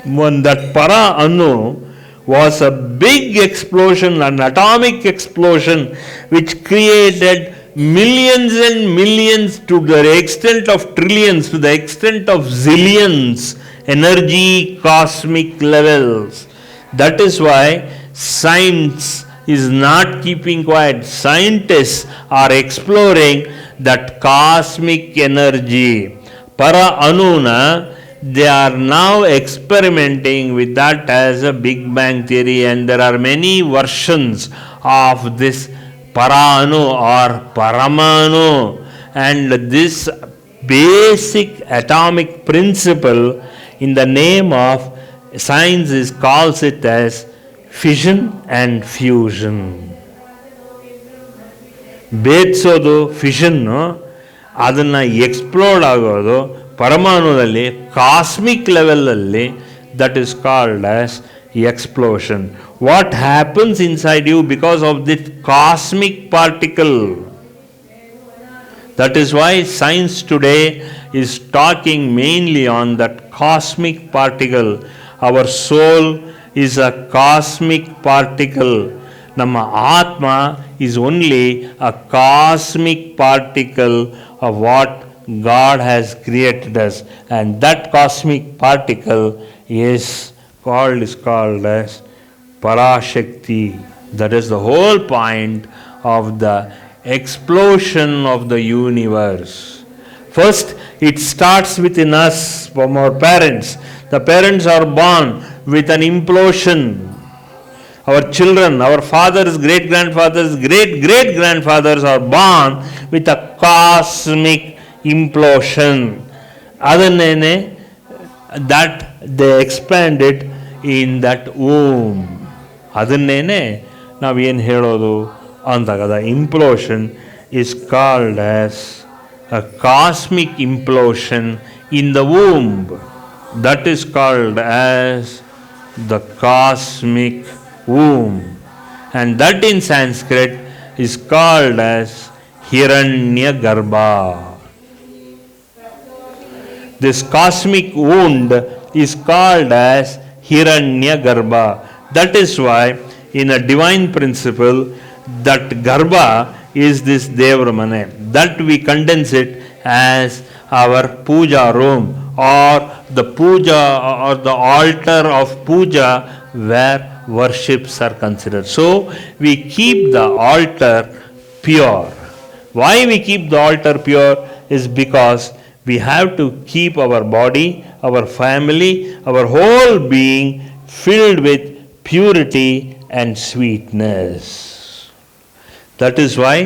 when that Para Anu was a big explosion, an atomic explosion, which created millions and millions to the extent of trillions, to the extent of zillions, energy, cosmic levels. That is why science is not keeping quiet. Scientists are exploring that cosmic energy. Para Anuna, they are now experimenting with that as a Big Bang theory, and there are many versions of this Paranu or Paramanu, and this basic atomic principle in the name of science calls it as fission and fusion. ಬೇಯಿಸೋದು ಫಿಷನ್ನು, ಅದನ್ನು explored ಆಗೋದು ಪರಮಾಣುದಲ್ಲಿ cosmic ಲೆವೆಲಲ್ಲಿ, that is called as explosion. What happens inside you because of this cosmic particle? That is why science today is talking mainly on that cosmic particle. Our soul is a cosmic particle. Nama Atma is only a cosmic particle of what God has created us, and that cosmic particle is called as Parashakti. That is the whole point of the explosion of the universe. First, it starts within us from our parents. The parents are born with an implosion. Our children, our fathers, great-grandfathers, great-great-grandfathers are born with a cosmic implosion. Adanene, that they expand it in that womb. ಅದನ್ನೇನೆ ನಾವೇನು ಹೇಳೋದು ಅಂದಾಗ the ಇಂಪ್ಲೋಷನ್ is called as a cosmic implosion in the womb. That is called as the cosmic womb. And that in Sanskrit is called as Hiranyagarbha. This cosmic wound is called as Hiranyagarbha. That is why in a divine principle, that Garbha is this Devramane. That we condense it as our puja room, or the puja or the altar of puja where worships are considered. So we keep the altar pure. Why we keep the altar pure is because we have to keep our body, our family, our whole being filled with purity and sweetness. That is why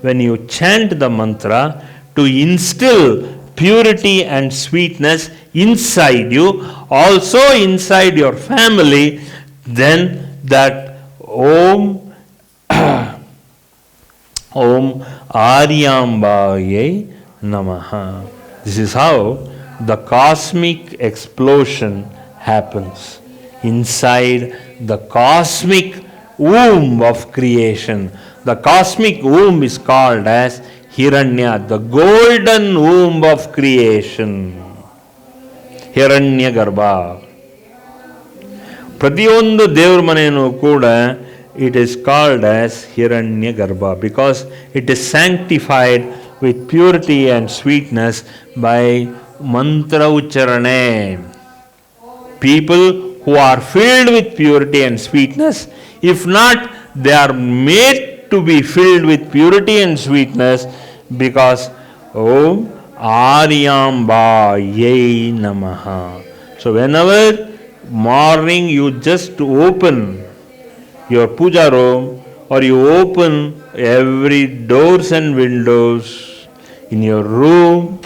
when you chant the mantra to instill purity and sweetness inside you, also inside your family, then that Om Om Aryambaye Namaha. This is how the cosmic explosion happens inside the cosmic womb of creation. The cosmic womb is called as Hiranya, the golden womb of creation. Hiranyagarbha. ಪ್ರತಿಯೊಂದು ದೇವ್ರ ಮನೆಯೂ ಕೂಡ it is called as Hiranyagarbha because it is sanctified with purity and sweetness by mantra ucharane. People who are filled with purity and sweetness, if not, they are made to be filled with purity and sweetness because Om Aryambaye Namaha. So whenever morning you just open your puja room, or you open every doors and windows in your room,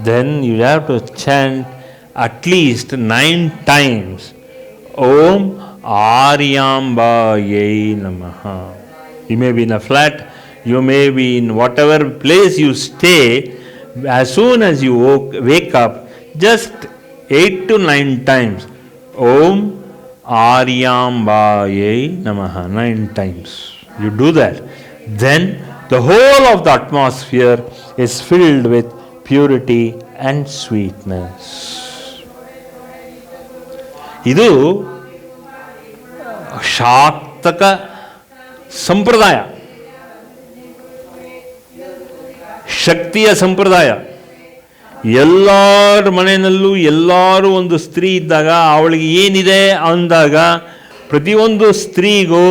then you have to chant at least 9 times Om Aryambaye Namaha. You may be in a flat, you may be in whatever place you stay. As soon as you wake up, just 8 to 9 times Om Aryambaye Namaha, 9 times. You do that. Then the whole of the atmosphere is filled with purity and sweetness. ಇದು ಶಾಕ್ತಕ ಸಂಪ್ರದಾಯ, ಶಕ್ತಿಯ ಸಂಪ್ರದಾಯ. ಎಲ್ಲರ ಮನೆಯಲ್ಲೂ ಎಲ್ಲರೂ ಒಂದು ಸ್ತ್ರೀ ಇದ್ದಾಗ ಅವಳಿಗೆ ಏನಿದೆ ಅಂದಾಗ ಪ್ರತಿಯೊಂದು ಸ್ತ್ರೀಗೂ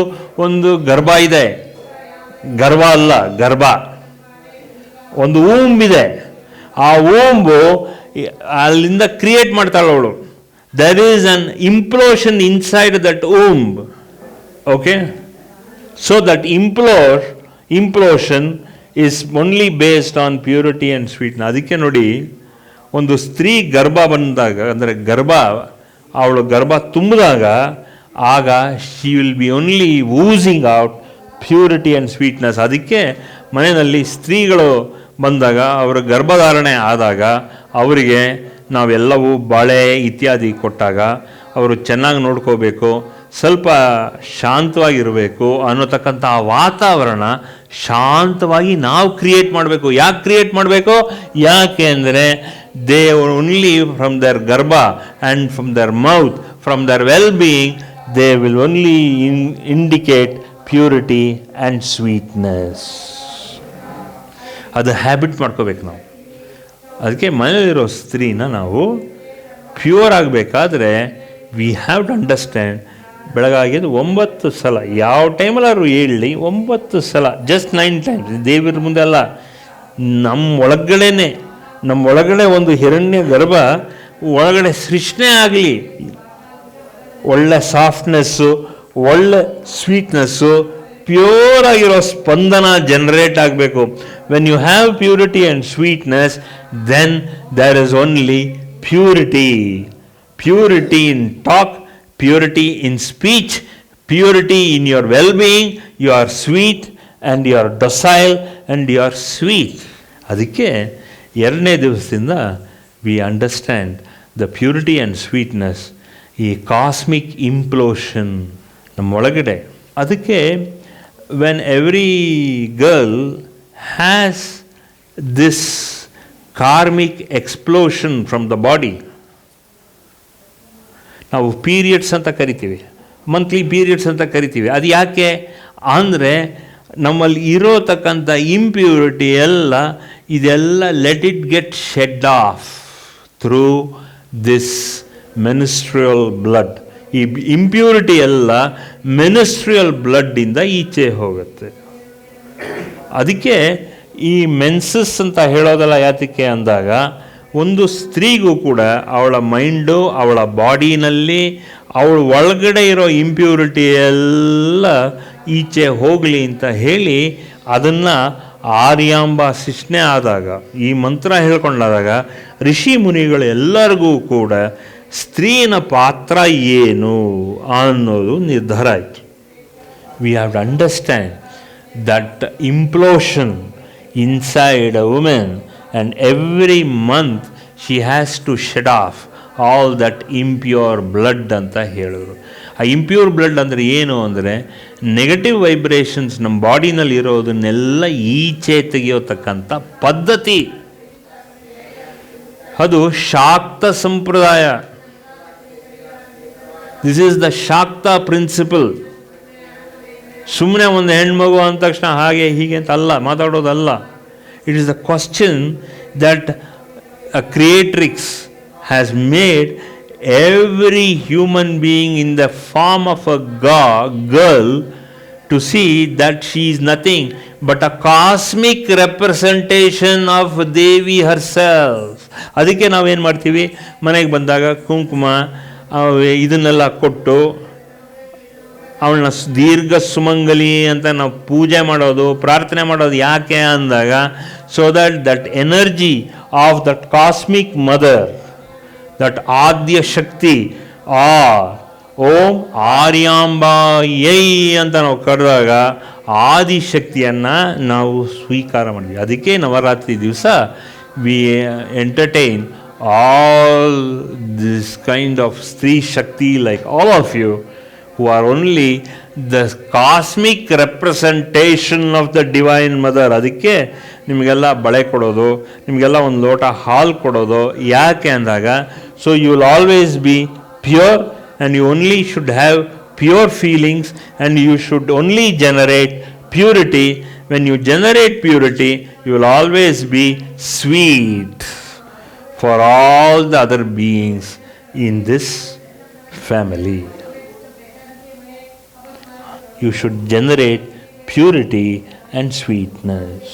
ಒಂದು ಗರ್ಭ ಇದೆ. ಗರ್ಭ ಅಲ್ಲ, ಗರ್ಭ, ಒಂದು ಊಂಬಿದೆ. ಆ ಊಂಬು ಅಲ್ಲಿಂದ ಕ್ರಿಯೇಟ್ ಮಾಡ್ತಾಳೆ ಅವಳು. There is an implosion inside that womb. Okay, so that implosion is only based on purity and sweetness. ಅದಕ್ಕೆ ನೋಡಿ, ಒಂದು ಸ್ತ್ರೀ ಗರ್ಭ ಬಂದಾಗ, ಅಂದರೆ ಅವಳು ಗರ್ಭ ತುಂಬಿದಾಗ, ಆಗ she will be only whooshing out purity and sweetness. ಅದಕ್ಕೆ ಮನೆಯಲ್ಲಿ ಸ್ತ್ರೀಗಳು ಬಂದಾಗ, ಅವರ ಗರ್ಭಧಾರಣೆ ಆದಾಗ ಅವರಿಗೆ ನಾವೆಲ್ಲವೂ ಬಾಳೆ ಇತ್ಯಾದಿ ಕೊಟ್ಟಾಗ ಅವರು ಚೆನ್ನಾಗಿ ನೋಡ್ಕೋಬೇಕು, ಸ್ವಲ್ಪ ಶಾಂತವಾಗಿರಬೇಕು ಅನ್ನೋತಕ್ಕಂಥ ವಾತಾವರಣ ಶಾಂತವಾಗಿ ನಾವು ಕ್ರಿಯೇಟ್ ಮಾಡಬೇಕು. ಯಾಕೆ ಕ್ರಿಯೇಟ್ ಮಾಡಬೇಕು? ಯಾಕೆ ಅಂದರೆ ದೇ ಓನ್ಲಿ ಫ್ರಮ್ ದರ್ ಗರ್ಭ and from their mouth, from their well being, they will only indicate purity and sweetness. ಅದು ಹ್ಯಾಬಿಟ್ ಮಾಡ್ಕೋಬೇಕು ನಾವು. ಅದಕ್ಕೆ ಮನೆಯಲ್ಲಿರೋ ಸ್ತ್ರೀನ ನಾವು ಪ್ಯೂರ್ ಆಗಬೇಕಾದ್ರೆ ವಿ ಹ್ಯಾವ್ ಟು ಅಂಡರ್ಸ್ಟ್ಯಾಂಡ್. ಬೆಳಗಾಗಿದ್ದು 9 ಸಲ, ಯಾವ ಟೈಮಲ್ಲಾದ್ರು ಹೇಳಿ 9 ಸಲ, ಜಸ್ಟ್ 9 ಟೈಮ್ಸ್, ದೇವರ ಮುಂದೆ ಅಲ್ಲ, ನಮ್ಮ ಒಳಗಡೆ ಒಂದು ಹಿರಣ್ಯ ಗರ್ಭ ಒಳಗಡೆ ಸೃಷ್ಟಿ ಆಗಲಿ. ಒಳ್ಳೆ ಸಾಫ್ಟ್ನೆಸ್ಸು, ಒಳ್ಳೆ ಸ್ವೀಟ್ನೆಸ್ಸು, ಪ್ಯೂರ್ ಆಗಿರೋ ಸ್ಪಂದನ ಜನರೇಟ್ ಆಗಬೇಕು. When you have purity and sweetness, then there is only purity. Purity in talk, purity in speech, purity in your well-being. You are sweet and you are docile and you are sweet. ಅದಕ್ಕೆ 2ನೇ ದಿವಸದಿಂದ we understand the purity and sweetness, ಈ cosmic ಇಂಪ್ಲೋಷನ್ ನಮ್ಮ ಒಳಗಡೆ. ಅದಕ್ಕೆ when every girl has this karmic explosion from the body, ನಾವು periods ಅಂತ ಕರಿತೀವಿ, ಮಂತ್ಲಿ ಪೀರಿಯಡ್ಸ್ ಅಂತ ಕರಿತೀವಿ. ಅದು ಯಾಕೆ ಅಂದರೆ ನಮ್ಮಲ್ಲಿ ಇರೋತಕ್ಕಂಥ ಇಂಪ್ಯೂರಿಟಿ ಇದೆಲ್ಲ let it get shed of through this menstrual blood. ಈ ಇಂಪ್ಯೂರಿಟಿ ಎಲ್ಲ ಮೆನ್ಸ್ಟ್ರಿಯಲ್ ಬ್ಲಡ್ಡಿಂದ ಈಚೆ ಹೋಗುತ್ತೆ. ಅದಕ್ಕೆ ಈ ಮೆನ್ಸಸ್ ಅಂತ ಹೇಳೋದಲ್ಲ ಯಾತಕ್ಕೆ ಅಂದಾಗ, ಒಂದು ಸ್ತ್ರೀಗೂ ಕೂಡ ಅವಳ ಮೈಂಡು, ಅವಳ ಬಾಡಿನಲ್ಲಿ ಅವಳ ಒಳಗಡೆ ಇರೋ ಇಂಪ್ಯೂರಿಟಿ ಎಲ್ಲ ಈಚೆ ಹೋಗಲಿ ಅಂತ ಹೇಳಿ ಅದನ್ನು ಆರ್ಯಾಂಬ ಸೃಷ್ಟಿ ಆದಾಗ, ಈ ಮಂತ್ರ ಹೇಳ್ಕೊಂಡಾದಾಗ ಋಷಿ ಮುನಿಗಳು ಎಲ್ಲರಿಗೂ ಕೂಡ ಸ್ತ್ರೀನ ಪಾತ್ರ ಏನು ಅನ್ನೋದು ನಿರ್ಧಾರ ಆಯಿತು. We have to understand that implosion inside a women, and every month she has to shed off all that impure blood ಅಂತ ಹೇಳಿದ್ರು. ಆ ಇಂಪ್ಯೂರ್ ಬ್ಲಡ್ ಅಂದರೆ ಏನು ಅಂದರೆ ನೆಗೆಟಿವ್ ವೈಬ್ರೇಷನ್ಸ್ ನಮ್ಮ ಬಾಡಿನಲ್ಲಿ ಇರೋದನ್ನೆಲ್ಲ ಈಚೆ ತೆಗೆಯೋತಕ್ಕಂಥ ಪದ್ಧತಿ. ಅದು ಶಾಕ್ತ ಸಂಪ್ರದಾಯ. This is the Shakta principle. ಸುಮ್ಮನೆ ಒಂದು ಹೆಣ್ಮಗು ಅಂದ ತಕ್ಷಣ ಹಾಗೆ ಹೀಗೆ ಅಂತ ಅಲ್ಲ ಮಾತಾಡೋದಲ್ಲ. It is the question that a creatrix has made every human being in the form of a girl to see that she is nothing but a cosmic representation of Devi herself. ಅದಕ್ಕೆ ನಾವೇನು ಮಾಡ್ತೀವಿ, ಮನೆಗೆ ಬಂದಾಗ ಕುಂಕುಮ ಇದನ್ನೆಲ್ಲ ಕೊಟ್ಟು ಅವಳನ್ನ ದೀರ್ಘ ಸುಮಂಗಲಿ ಅಂತ ನಾವು ಪೂಜೆ ಮಾಡೋದು, ಪ್ರಾರ್ಥನೆ ಮಾಡೋದು. ಯಾಕೆ ಅಂದಾಗ, so that energy of that cosmic mother, that Adya Shakti, Om ಆರ್ಯಾಂಬಾಯೈ ಅಂತ ನಾವು ಕರೆದಾಗ ಆದಿಶಕ್ತಿಯನ್ನು ನಾವು ಸ್ವೀಕಾರ ಮಾಡಿದ್ವಿ. ಅದಕ್ಕೆ ನವರಾತ್ರಿ ದಿವಸ we entertain all this kind of stree shakti like all of you who are only the cosmic representation of the divine mother. ಅದಕ್ಕೆ ನಿಮಗೆಲ್ಲ ಬಳೆ ಕೊಡೋದು, ನಿಮಗೆಲ್ಲ ಒಂದು ಲೋಟ ಹಾಲು ಕೊಡೋದು. ಯಾಕೆ ಅಂದಾಗ, so you will always be pure and you only should have pure feelings, and you should only generate purity. When you generate purity, you will always be sweet for all the other beings in this family. You should generate purity and sweetness.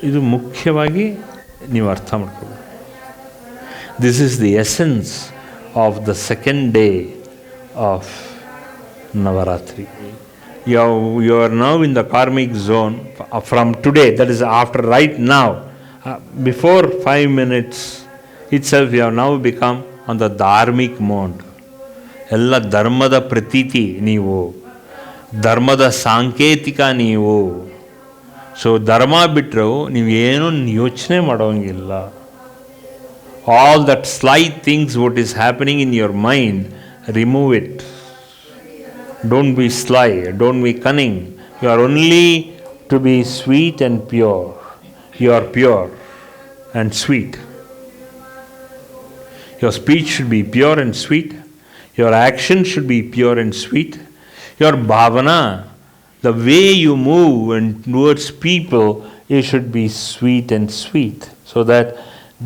ಇದು ಮುಖ್ಯವಾಗಿ ನೀವು ಅರ್ಥ ಮಾಡ್ಕೊಳ್ಳಿ. This is the essence of the second day of Navaratri. You are now in the karmic zone from today, that is after right now. Before 5 minutes itself, you have now become on the dharmic mode. ಎಲ್ಲ ಧರ್ಮದ ಪ್ರತೀತಿ ನೀವು, ಧರ್ಮದ ಸಾಂಕೇತಿಕ ನೀವು. So ಧರ್ಮ ಬಿಟ್ಟರು ನೀವೇನು ಯೋಚನೆ ಮಾಡೋಂಗಿಲ್ಲ. All that slight things what is happening in your mind, remove it. Don't be sly, don't be cunning. You are only to be sweet and pure. You are pure and sweet. Your speech should be pure and sweet. Your action should be pure and sweet. Your bhavana, the way you move and towards people, it should be sweet and sweet. So that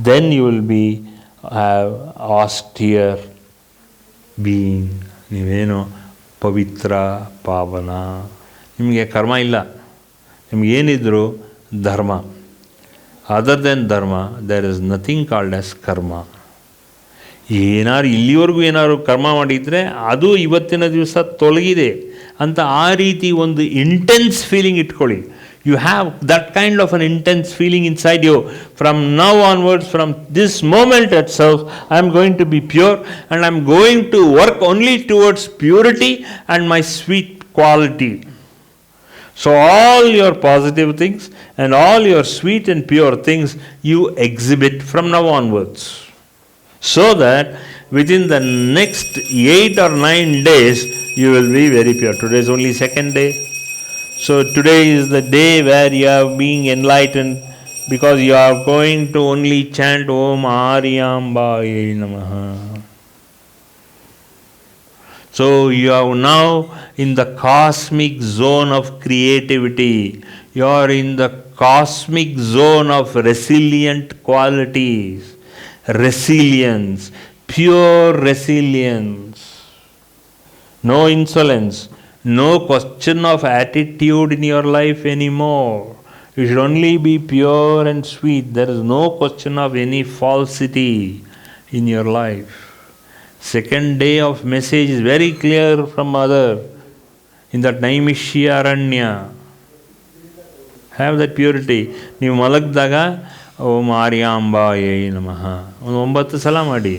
then you will be austere being. ನೀವೇನು ಪವಿತ್ರ ಪಾವನ, ನಿಮಗೆ ಕರ್ಮ ಇಲ್ಲ, ನಿಮಗೇನಿದ್ರು ಧರ್ಮ. Other than dharma there is nothing called as karma. ಏನಾರು ಇಲ್ಲಿವರೆಗೂ ಏನಾದ್ರು ಕರ್ಮ ಮಾಡಿದರೆ ಅದು ಇವತ್ತಿನ ದಿವಸ ತೊಲಗಿದೆ ಅಂತ ಆ ರೀತಿ ಒಂದು ಇಂಟೆನ್ಸ್ ಫೀಲಿಂಗ್ ಇಟ್ಕೊಳ್ಳಿ. You have that kind of an intense feeling inside you. From now onwards, from this moment itself, I am going to be pure and I am going to work only towards purity and my sweet quality. So all your positive things and all your sweet and pure things you exhibit from now onwards. So that within the next 8 or 9 days, you will be very pure. Today is only second day. So today is the day where you are being enlightened, because you are going to only chant Om Aryambaye Namaha. So you are now in the cosmic zone of creativity. You are in the cosmic zone of resilient qualities. Resilience, pure resilience. No insolence. No question of attitude in your life anymore. You should only be pure and sweet. There is no question of any falsity in your life. Second day of message is very clear from Mother in that Naimishya Aranya. Have that purity. ನೀವು ಮಲಗಿದಾಗ ಓಂ ಆರ್ಯಾಂಬಾಯೇ ನಮಃ ಒಂದು 9 ಸಲ ಮಾಡಿ.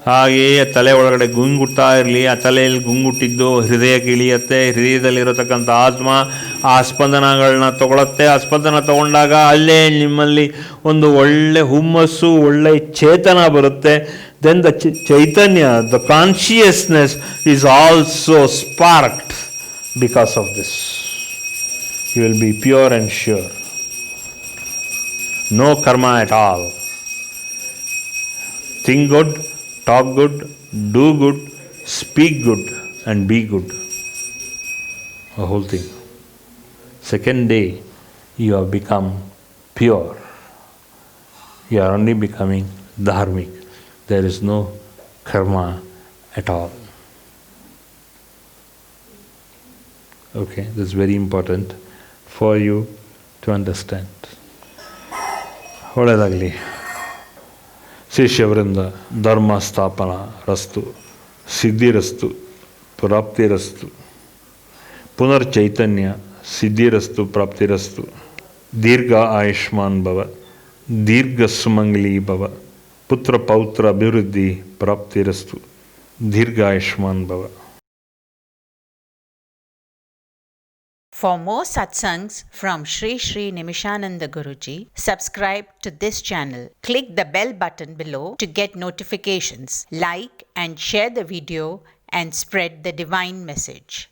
ಹಾಗೆಯೇ ತಲೆ ಒಳಗಡೆ ಗುಂಗುಟ್ತಾ ಇರಲಿ. ಆ ತಲೆಯಲ್ಲಿ ಗುಂಗುಟ್ಟಿದ್ದು ಹೃದಯಕ್ಕೆ ಇಳಿಯುತ್ತೆ. ಹೃದಯದಲ್ಲಿರತಕ್ಕಂಥ ಆತ್ಮ ಆ ಸ್ಪಂದನಗಳನ್ನ ತಗೊಳುತ್ತೆ. ಆ ಸ್ಪಂದನ ತಗೊಂಡಾಗ ಅಲ್ಲೇ ನಿಮ್ಮಲ್ಲಿ ಒಂದು ಒಳ್ಳೆ ಹುಮ್ಮಸ್ಸು, ಒಳ್ಳೆ ಚೇತನ ಬರುತ್ತೆ. Then the chaitanya, the consciousness is also sparked because of this. You will be pure and sure. No karma at all. Think good, talk good, do good, speak good, and be good. The whole thing. Second day, you have become pure. You are only becoming dharmic. There is no karma at all. Okay, that's very important for you to understand. ಒಳ್ಳೆಯದಾಗಲಿ. ಶಿಷ್ಯವೃಂದ ಧರ್ಮ ಸ್ಥಾಪನಾ ರಸ್ತು, ಸಿದ್ಧಿರಸ್ತು, ಪ್ರಾಪ್ತಿರಸ್ತು, ಪುನರ್ಚೈತನ್ಯ ಸಿದ್ಧಿರಸ್ತು, ಪ್ರಾಪ್ತಿರಸ್ತು. ದೀರ್ಘ ಆಯುಷ್ಮಾನ್ ಭವ, ದೀರ್ಘ ಸುಮಂಗಲಿ ಭವ, ಪುತ್ರ ಪೌತ್ರ ಅಭಿವೃದ್ಧಿ ಪ್ರಾಪ್ತಿರಸ್ತು. ದೀರ್ಘ ಆಯುಷ್ಮಾನ್ ಭವ. For more satsangs from Sri Sri Nimishananda Guruji, subscribe to this channel. Click the bell button below to get notifications. Like and share the video and spread the divine message.